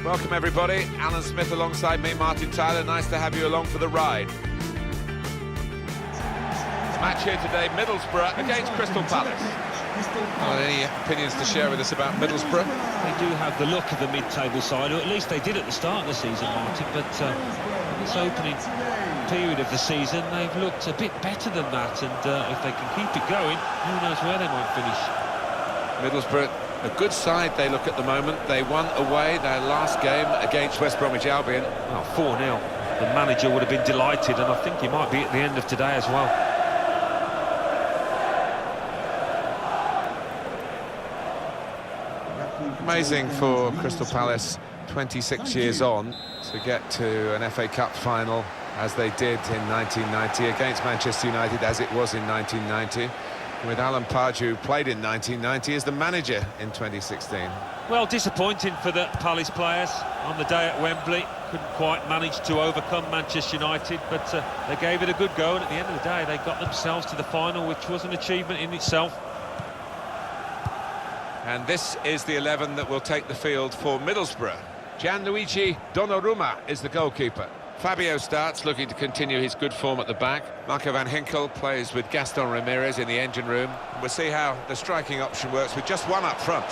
Welcome everybody, Alan Smith alongside me, Martin Tyler. Nice to have you along for the ride. Match here today, Middlesbrough against Crystal Palace. Well, any opinions to share with us about Middlesbrough? They do have the look of the mid-table side, or at least they did at the start of the season, Martin, but this opening period of the season, they've looked a bit better than that, and if they can keep it going, who knows where they might finish. Middlesbrough, a good side they look at the moment. They won away their last game against West Bromwich Albion. Well, 4-0. The manager would have been delighted, and I think he might be at the end of today as well. Amazing for Crystal Palace, 26 years on, to get to an FA Cup final as they did in 1990 against Manchester United, as it was in 1990, with Alan Pardew, who played in 1990 as the manager in 2016. Well, disappointing for the Palace players on the day at Wembley. Couldn't quite manage to overcome Manchester United, but they gave it a good go, and at the end of the day they got themselves to the final, which was an achievement in itself. And this is the 11 that will take the field for Middlesbrough. Gianluigi Donnarumma is the goalkeeper. Fabio starts, looking to continue his good form at the back. Marco van Ginkel plays with Gaston Ramirez in the engine room. We'll see how the striking option works with just one up front.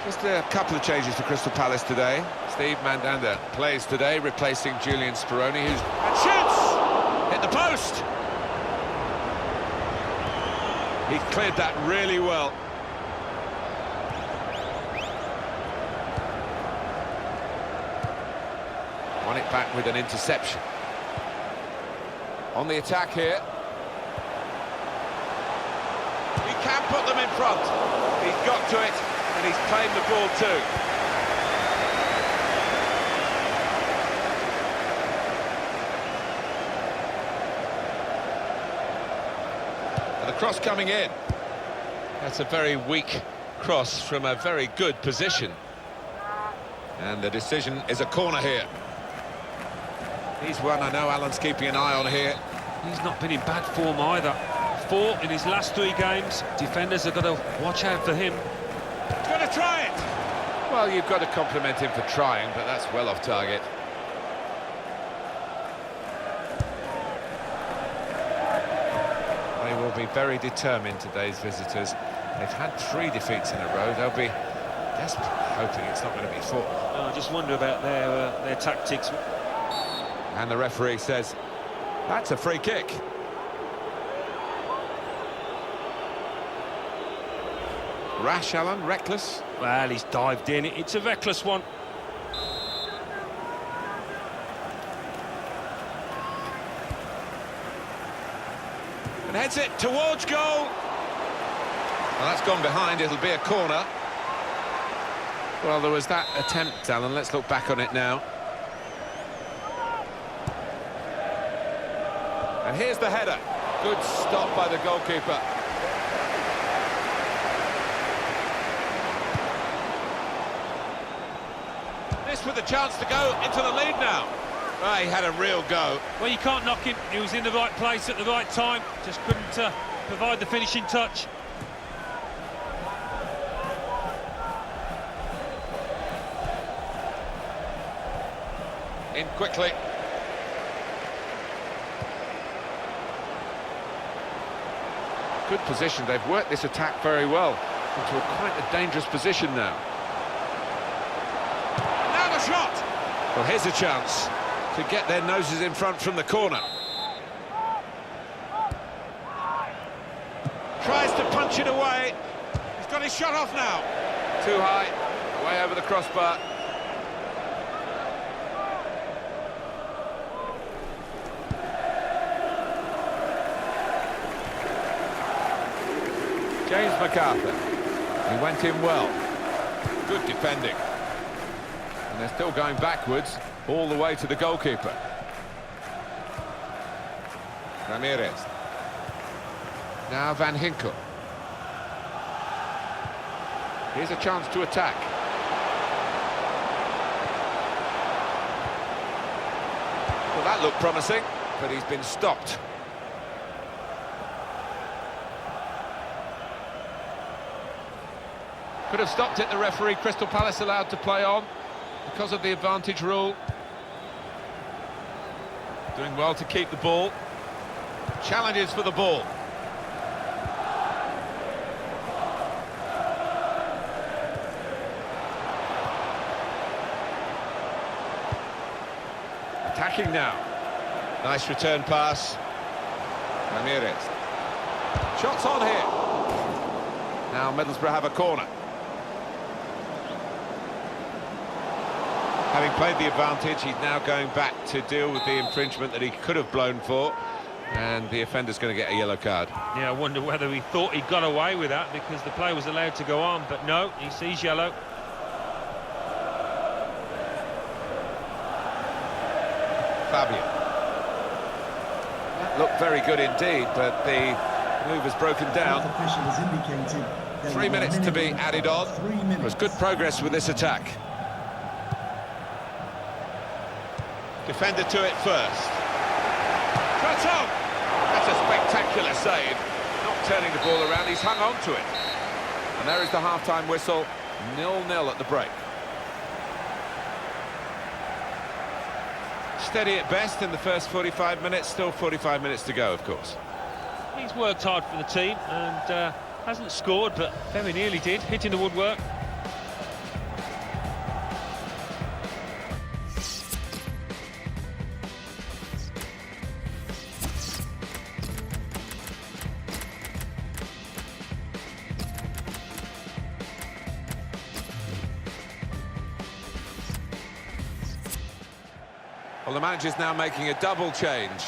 Just a couple of changes to Crystal Palace today. Steve Mandanda plays today, replacing Julian Speroni, who's... and shoots! Hit the post! He cleared that really well. Won it back with an interception. On the attack here. He can put them in front. He's got to it, and he's claimed the ball too. And the cross coming in. That's a very weak cross from a very good position. And the decision is a corner here. He's one I know Alan's keeping an eye on here. He's not been in bad form either. 4 in his last 3 games. Defenders have got to watch out for him. He's going to try it! Well, you've got to compliment him for trying, but that's well off target. They will be very determined, today's visitors. They've had 3 defeats in a row. They'll be desperately hoping it's not going to be 4. I just wonder about their tactics. And the referee says, that's a free kick. Rash, Alan, reckless? Well, he's dived in. It's a reckless one. And heads it towards goal. Well, that's gone behind. It'll be a corner. Well, there was that attempt, Alan. Let's look back on it now. And here's the header. Good stop by the goalkeeper. This with a chance to go into the lead now. Well, he had a real go. Well, you can't knock him. He was in the right place at the right time. Just couldn't provide the finishing touch. In quickly. Good position. They've worked this attack very well into quite a dangerous position now. And now the shot! Well, here's a chance to get their noses in front from the corner. Tries to punch it away. He's got his shot off now. Too high, way over the crossbar. James MacArthur, he went in well. Good defending. And they're still going backwards, all the way to the goalkeeper. Ramirez. Now Van Ginkel. Here's a chance to attack. Well, that looked promising, but he's been stopped. Could have stopped it, the referee. Crystal Palace allowed to play on. because of the advantage rule. Doing well to keep the ball. Challenges for the ball. Attacking now. Nice return pass. Ramirez. Shots on here. Now Middlesbrough have a corner. Having played the advantage, he's now going back to deal with the infringement that he could have blown for, and the offender's going to get a yellow card. Yeah, I wonder whether he thought he got away with that because the play was allowed to go on, but no, he sees yellow. Fabio. That looked very good indeed, but the move has broken down. 3 minutes to be added on. It was good progress with this attack. Defender to it first. Cut on! That's a spectacular save. Not turning the ball around, he's hung on to it. And there is the half-time whistle, 0-0 at the break. Steady at best in the first 45 minutes, still 45 minutes to go, of course. He's worked hard for the team and hasn't scored, but very nearly did, hitting the woodwork. Well, the manager's now making a double change.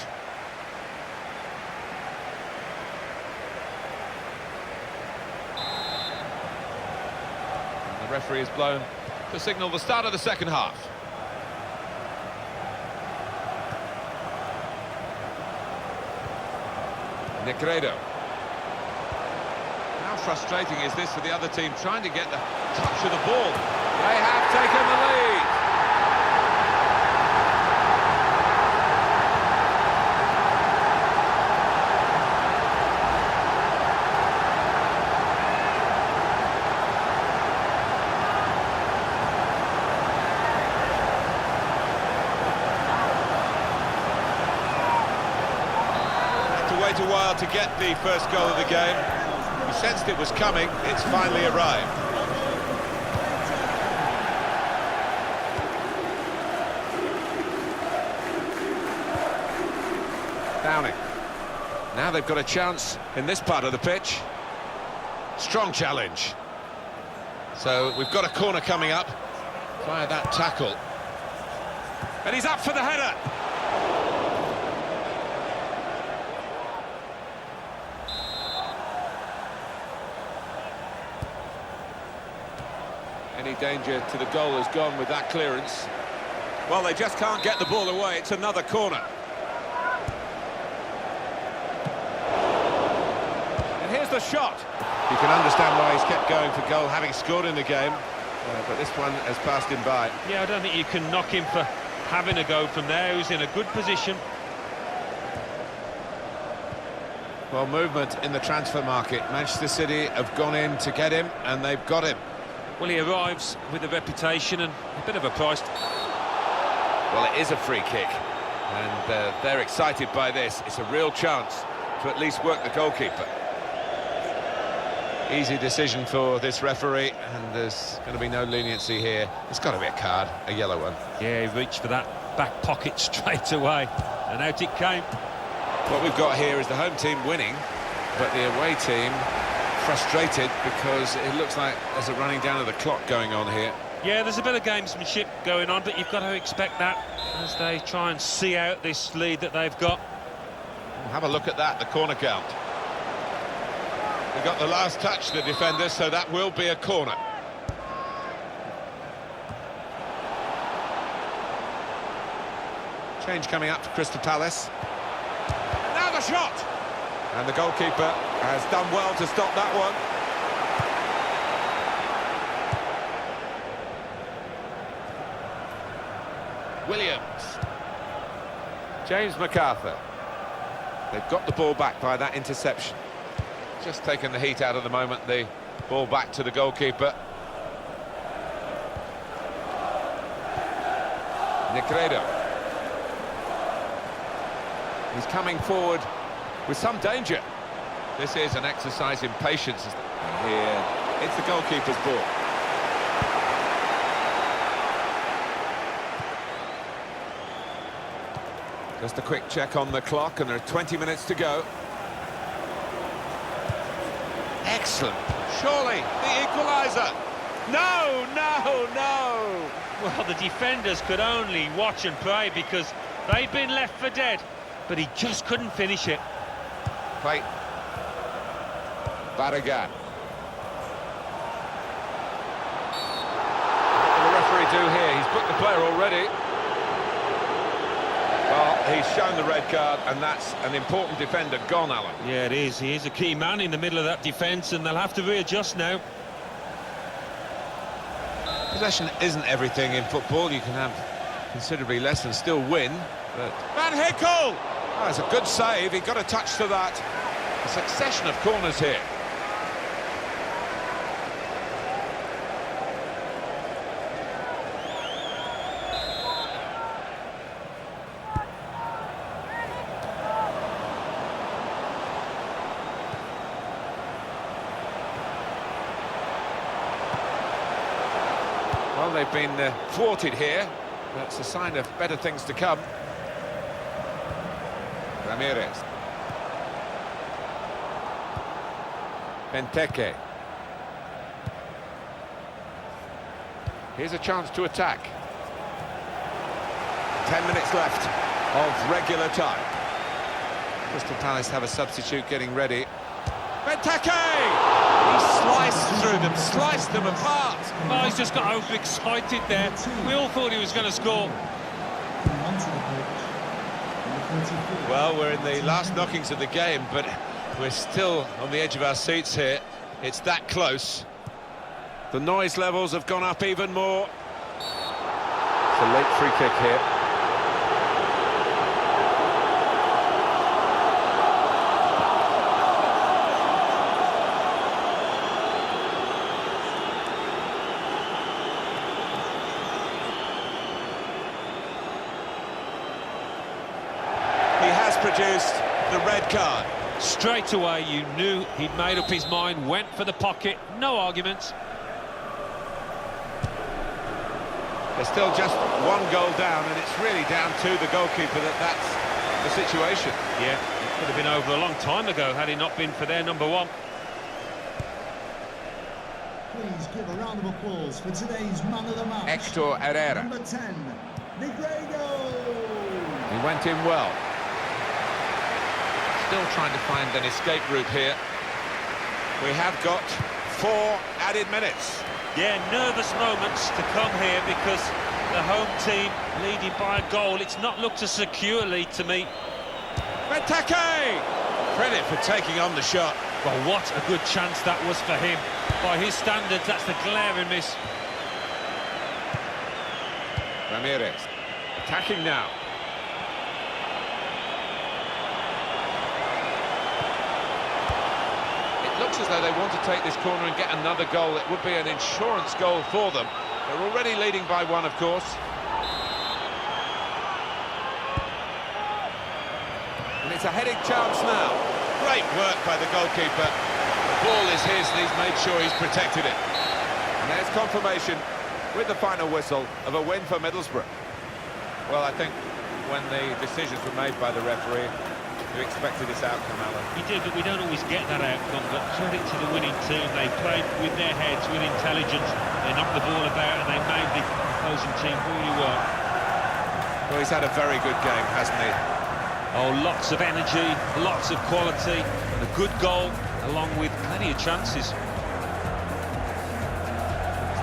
And the referee has blown to signal the start of the second half. Negredo. How frustrating is this for the other team trying to get the touch of the ball? They have taken the lead. Wait a while to get the first goal of the game. He sensed it was coming. It's finally arrived. Downing. Now they've got a chance in this part of the pitch. Strong challenge. So we've got a corner coming up via that tackle. And he's up for the header. Any danger to the goal has gone with that clearance. Well, they just can't get the ball away. It's another corner. And here's the shot. You can understand why he's kept going for goal, having scored in the game. But this one has passed him by. Yeah, I don't think you can knock him for having a go from there. He's in a good position. Well, movement in the transfer market. Manchester City have gone in to get him, and they've got him. Well, he arrives with a reputation and a bit of a price. Well, it is a free kick, and they're excited by this. It's a real chance to at least work the goalkeeper. Easy decision for this referee, and there's going to be no leniency here. It's got to be a card, a yellow one. Yeah, he reached for that back pocket straight away, and out it came. What we've got here is the home team winning, but the away team frustrated because it looks like there's a running down of the clock going on here. Yeah, there's a bit of gamesmanship going on, but you've got to expect that as they try and see out this lead that they've got. Have a look at that, the corner count. They got the last touch, the defenders, so that will be a corner. Change coming up for Crystal Palace. Now the shot! And the goalkeeper has done well to stop that one. Williams. James MacArthur. They've got the ball back by that interception. Just taken the heat out of the moment, the ball back to the goalkeeper. Negredo. He's coming forward with some danger. This is an exercise in patience. Here, it's the goalkeeper's ball. Just a quick check on the clock, and there are 20 minutes to go. Excellent. Surely, the equaliser. No, no, no. Well, the defenders could only watch and pray because they'd been left for dead, but he just couldn't finish it. Play. Barragan. What will the referee do here? He's booked the player already. Well, he's shown the red card, and that's an important defender gone, Alan. Yeah, it is. He is a key man in the middle of that defence, and they'll have to readjust now. Possession isn't everything in football. You can have considerably less and still win. But Van Hickel! Oh, it's a good save. He got a touch to that. A succession of corners here. Well, they've been thwarted here. That's a sign of better things to come. Ramirez. Benteke. Here's a chance to attack. 10 minutes left of regular time. Crystal Palace have a substitute getting ready. Benteke! He sliced them apart. Oh, he's just got overexcited there. We all thought he was going to score. Well, we're in the last knockings of the game, but we're still on the edge of our seats here. It's that close. The noise levels have gone up even more. It's a late free kick here. Produced the red card. Straight away you knew he'd made up his mind, went for the pocket, no arguments. There's still just one goal down, and it's really down to the goalkeeper that's the situation. Yeah, it could have been over a long time ago had it not been for their number one. Please give a round of applause for today's man of the match. Hector Herrera. Number 10, Negredo. He went in well. Still trying to find an escape route here. We have got 4 added minutes. Yeah, nervous moments to come here because the home team leading by a goal. It's not looked as secure lead to me. Benteke! Credit for taking on the shot. Well, what a good chance that was for him. By his standards, that's the glaring miss. Ramirez attacking now. Looks as though they want to take this corner and get another goal. It would be an insurance goal for them. They're already leading by 1, of course. And it's a heading chance now. Great work by the goalkeeper. The ball is his, and he's made sure he's protected it. And there's confirmation with the final whistle of a win for Middlesbrough. Well, I think when the decisions were made by the referee, you expected this outcome, Alan. You did, but we don't always get that outcome. But credit to the winning team. They played with their heads, with intelligence. They knocked the ball about and they made the opposing team really work. Well, he's had a very good game, hasn't he? Oh, lots of energy, lots of quality, and a good goal, along with plenty of chances.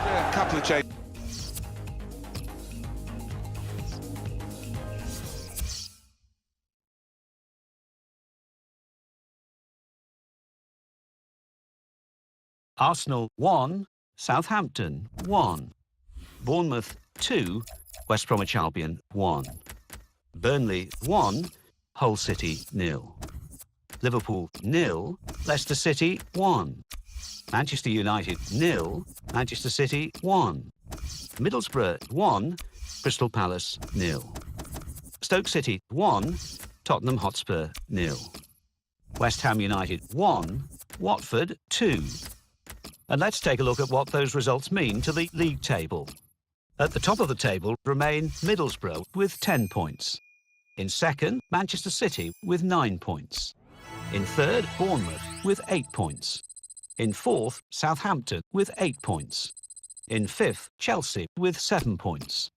A couple of changes. Arsenal 1, Southampton 1, Bournemouth 2, West Bromwich Albion 1, Burnley 1, Hull City 0, Liverpool 0, Leicester City 1, Manchester United 0, Manchester City 1, Middlesbrough 1, Crystal Palace 0. Stoke City 1, Tottenham Hotspur 0. West Ham United 1, Watford 2. And let's take a look at what those results mean to the league table. At the top of the table remain Middlesbrough with 10 points. In second, Manchester City with 9 points. In third, Bournemouth with 8 points. In fourth, Southampton with 8 points. In fifth, Chelsea with 7 points.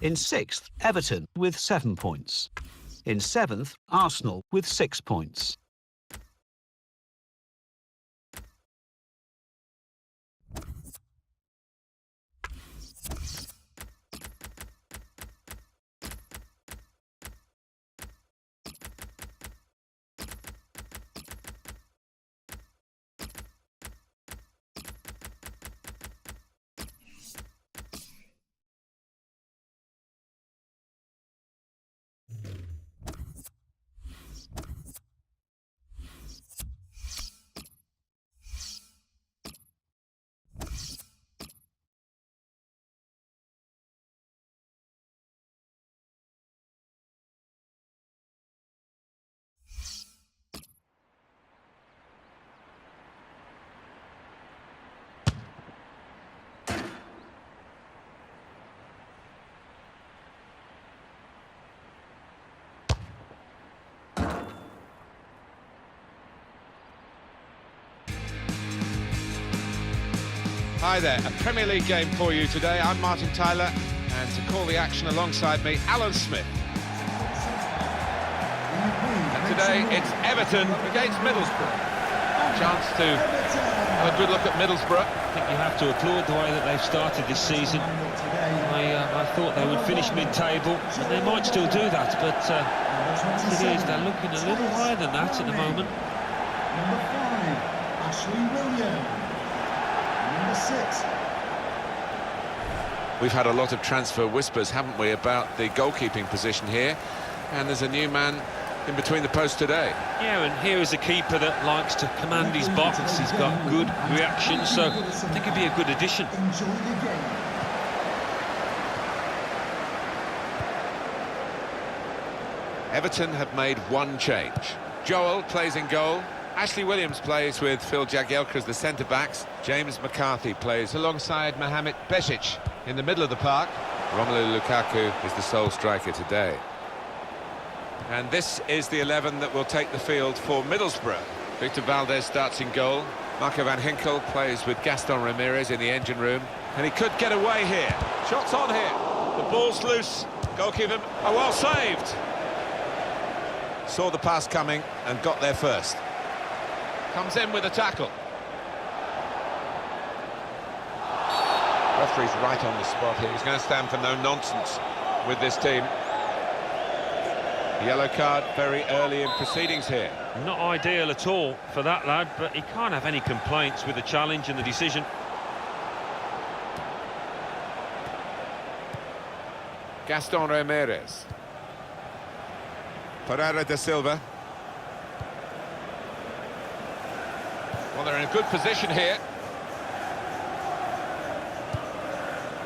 In sixth, Everton with 7 points. In seventh, Arsenal with 6 points. Hi there, a Premier League game for you today. I'm Martin Tyler, and to call the action alongside me, Alan Smith. And today it's Everton against Middlesbrough. Chance to have a good look at Middlesbrough. I think you have to applaud the way that they've started this season. I thought they would finish mid-table, and they might still do that, but as it is, they're looking a little higher than that at the moment. Number 5, Ashley Williams. Number 6. We've had a lot of transfer whispers, haven't we, about the goalkeeping position here, and there's a new man in between the posts today. Yeah, and here is a keeper that likes to command his box. He's got good reaction, so I think he'd be a good addition. Enjoy the game. Everton have made one change. Joel plays in goal. Ashley Williams plays with Phil Jagielka as the centre-backs. James McCarthy plays alongside Mohamed Besic in the middle of the park. Romelu Lukaku is the sole striker today. And this is the 11 that will take the field for Middlesbrough. Victor Valdes starts in goal. Marco van Ginkel plays with Gaston Ramirez in the engine room. And he could get away here. Shots on here. The ball's loose. Goalkeeper, well saved. Saw the pass coming and got there first. Comes in with a tackle. Referee's right on the spot here. He's going to stand for no nonsense with this team. Yellow card very early in proceedings here. Not ideal at all for that lad, but he can't have any complaints with the challenge and the decision. Gaston Ramirez. Pereira da Silva. Well, they're in a good position here.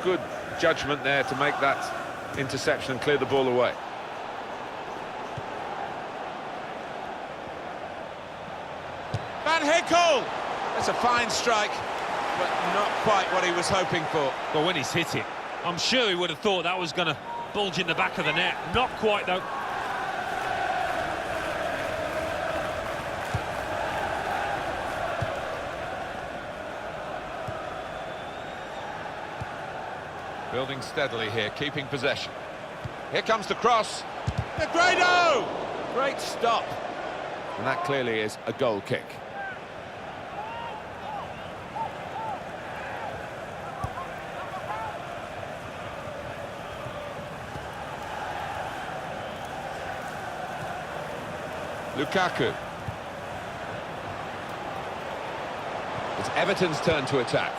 Good judgment there to make that interception and clear the ball away. Van Ginkel! That's a fine strike, but not quite what he was hoping for. But when he's hit it, I'm sure he would have thought that was going to bulge in the back of the net. Not quite, though. Building steadily here, keeping possession. Here comes the cross. Negredo! Great stop. And that clearly is a goal kick. Lukaku. It's Everton's turn to attack.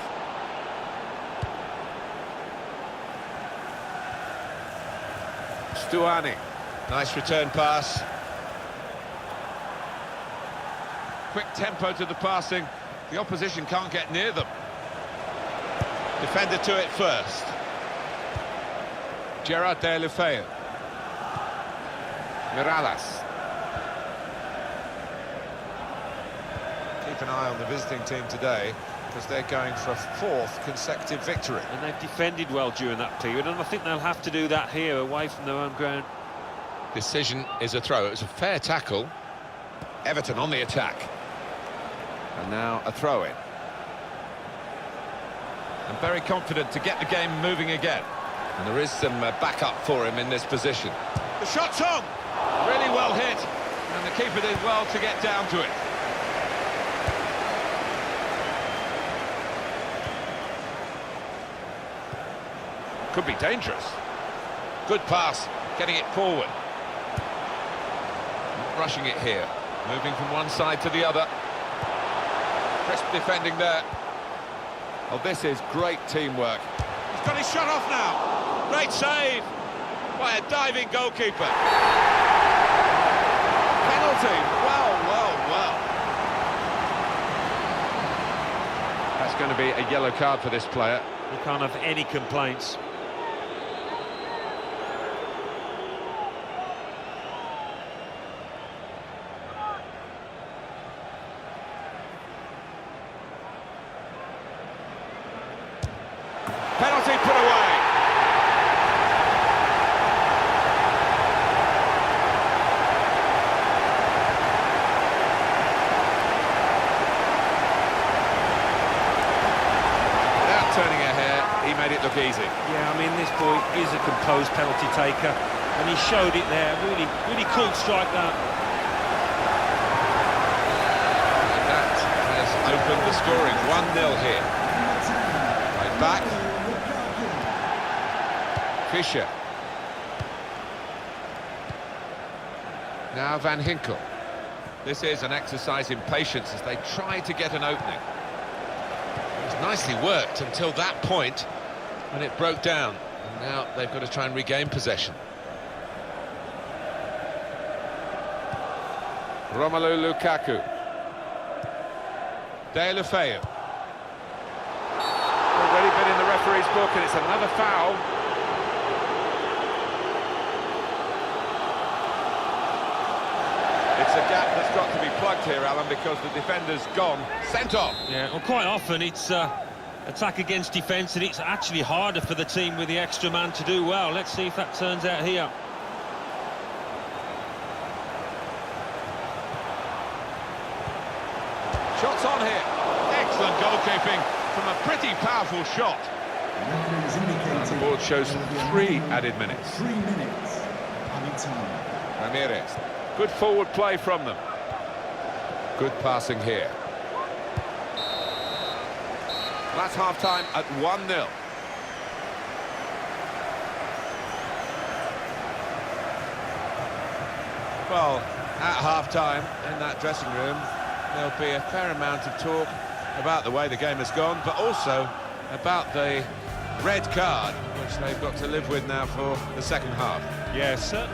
Stuani. Nice return pass. Quick tempo to the passing. The opposition can't get near them. Defender to it first. Gerard Deulofeu. Mirallas. Keep an eye on the visiting team today, because they're going for a 4th consecutive victory. And they've defended well during that period, and I think they'll have to do that here, away from their own ground. Decision is a throw. It was a fair tackle. Everton on the attack. And now a throw-in. And very confident to get the game moving again. And there is some backup for him in this position. The shot's on! Really well hit. And the keeper did well to get down to it. Could be dangerous. Good pass, getting it forward. Not rushing it here. Moving from one side to the other. Crisp defending there. Oh, this is great teamwork. He's got his shot off now. Great save by a diving goalkeeper. Penalty. Well. That's going to be a yellow card for this player. You can't have any complaints. Penalty put away. Without turning a hair, he made it look easy. Yeah, I mean, this boy is a composed penalty taker, and he showed it there. Really cool strike that. And that has opened the scoring. 1-0 here. Right back. Fischer. Now Van Ginkel. This is an exercise in patience as they try to get an opening. It was nicely worked until that point when it broke down. And now they've got to try and regain possession. Romelu Lukaku. Deulofeu. Already been in the referee's book, and it's another foul. It's a gap that's got to be plugged here, Alan, because the defender's gone. Sent off. Yeah, well, quite often it's attack against defence, and it's actually harder for the team with the extra man to do well. Let's see if that turns out here. Shots on here. Excellent goalkeeping from a pretty powerful shot. The board shows 3 added minutes. 3 minutes added time. Ramirez. Good forward play from them. Good passing here. That's half-time at 1-0. Well, at half-time in that dressing room, there'll be a fair amount of talk about the way the game has gone, but also about the red card, which they've got to live with now for the second half. Yes, sir.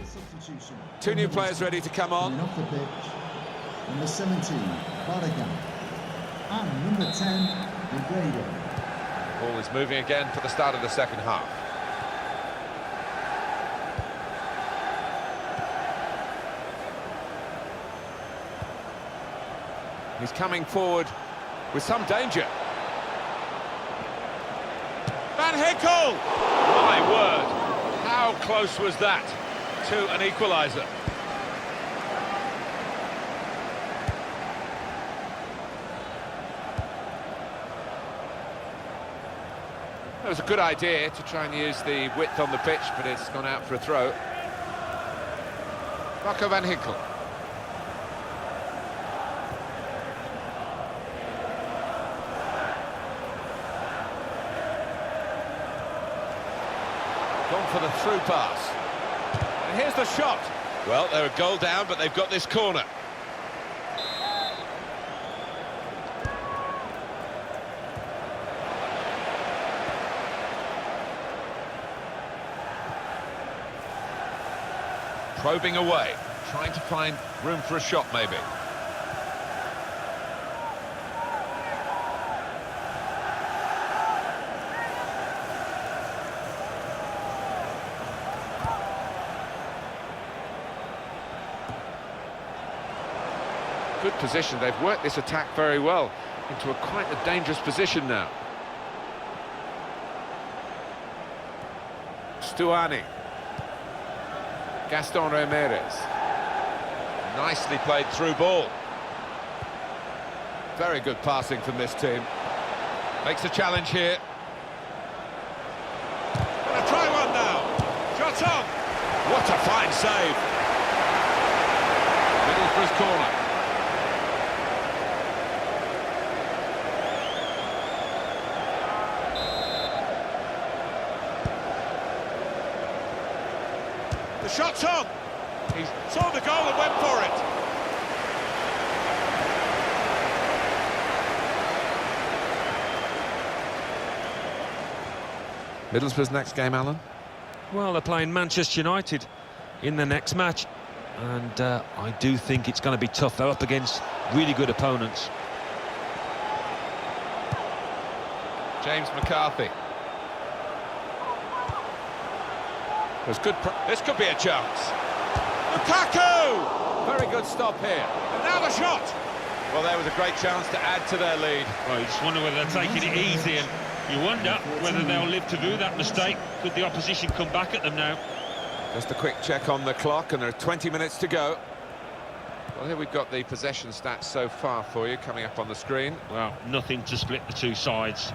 Substitution. 2 new players ready to come on. Coming off the pitch, number 17, Valdes, and number 10, Valdes. Ball is moving again for the start of the second half. He's coming forward with some danger. Van Ginkel! My word, how close was that to an equaliser? It was a good idea to try and use the width on the pitch, but it's gone out for a throw. Marco Van Ginkel. Gone for the through pass. And here's the shot. Well, they're a goal down, but they've got this corner. Probing away, trying to find room for a shot maybe. Good position, they've worked this attack very well into quite a dangerous position now. Stuani. Gaston Ramirez. Nicely played through ball. Very good passing from this team. Makes a challenge here. Gonna try one now. Shot on. What a fine save. Middlesbrough's corner. The shot's on. He saw the goal and went for it. Middlesbrough's next game, Alan? Well, they're playing Manchester United in the next match, and I do think it's going to be tough. They're up against really good opponents. James McCarthy. There's good. This could be a chance. Lukaku! Very good stop here. And now the shot. Well, there was a great chance to add to their lead. Well, you just wonder whether they're taking it easy, and you wonder whether they'll live to do that mistake. Could the opposition come back at them now? Just a quick check on the clock, and there are 20 minutes to go. Well, here we've got the possession stats so far for you, coming up on the screen. Well, nothing to split the two sides.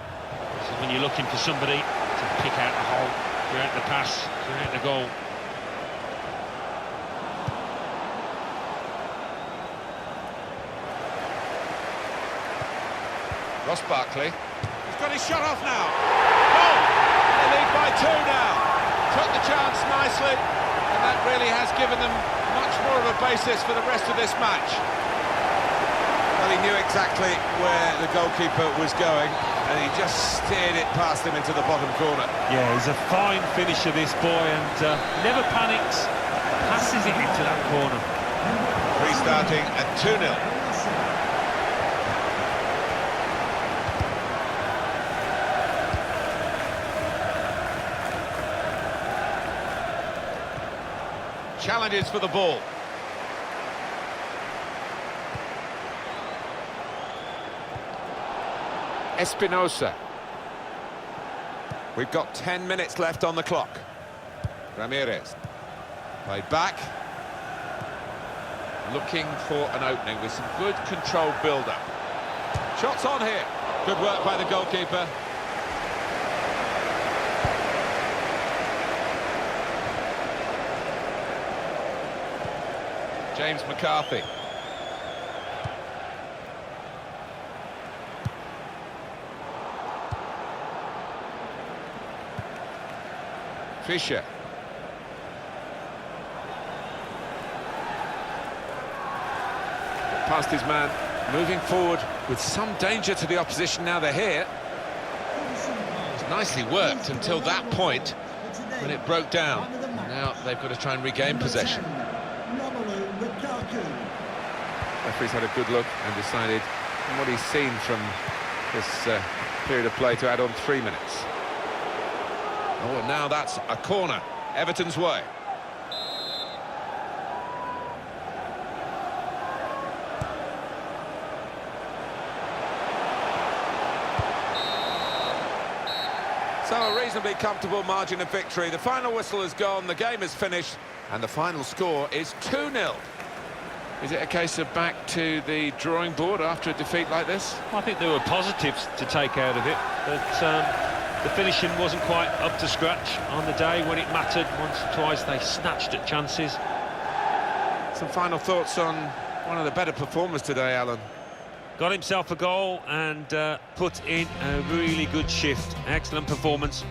This is when you're looking for somebody to pick out the hole, create the pass, create the goal. Ross Barkley. He's got his shot off now. Goal! They lead by 2 now. Took the chance nicely, and that really has given them much more of a basis for the rest of this match. Well, he knew exactly where the goalkeeper was going, and he just steered it past him into the bottom corner. Yeah, he's a fine finisher, this boy, and never panics, passes it into that corner. Restarting at 2-0. Challenges for the ball. Espinosa. We've got 10 minutes left on the clock. Ramirez. Played back. Looking for an opening with some good controlled build-up. Shots on here. Good work by the goalkeeper. James McCarthy. Fisher. Past his man, moving forward with some danger to the opposition. Now they're here. It's nicely worked until that point when it broke down. Now they've got to try and regain possession. Referee's had a good look and decided, from what he's seen from this period of play, to add on 3 minutes. Oh, now that's a corner, Everton's way. So a reasonably comfortable margin of victory. The final whistle has gone, the game is finished, and the final score is 2-0. Is it a case of back to the drawing board after a defeat like this? I think there were positives to take out of it, but the finishing wasn't quite up to scratch on the day when it mattered. Once or twice they snatched at chances. Some final thoughts on one of the better performers today, Alan? Got himself a goal and put in a really good shift. Excellent performance.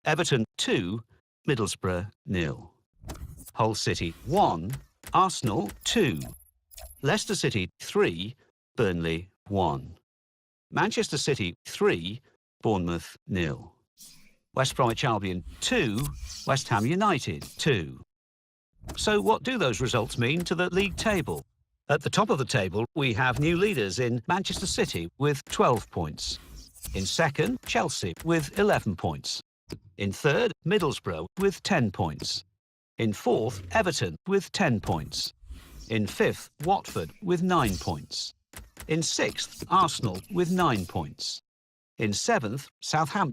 Everton 2, Middlesbrough 0. Hull City 1, Arsenal 2. Leicester City 3, Burnley 1. Manchester City 3, Bournemouth 0. West Bromwich Albion 2, West Ham United 2. So what do those results mean to the league table? At the top of the table, we have new leaders in Manchester City with 12 points. In second, Chelsea with 11 points. In third, Middlesbrough with 10 points. In fourth, Everton with 10 points. In fifth, Watford with 9 points. In sixth, Arsenal with 9 points. In seventh, Southampton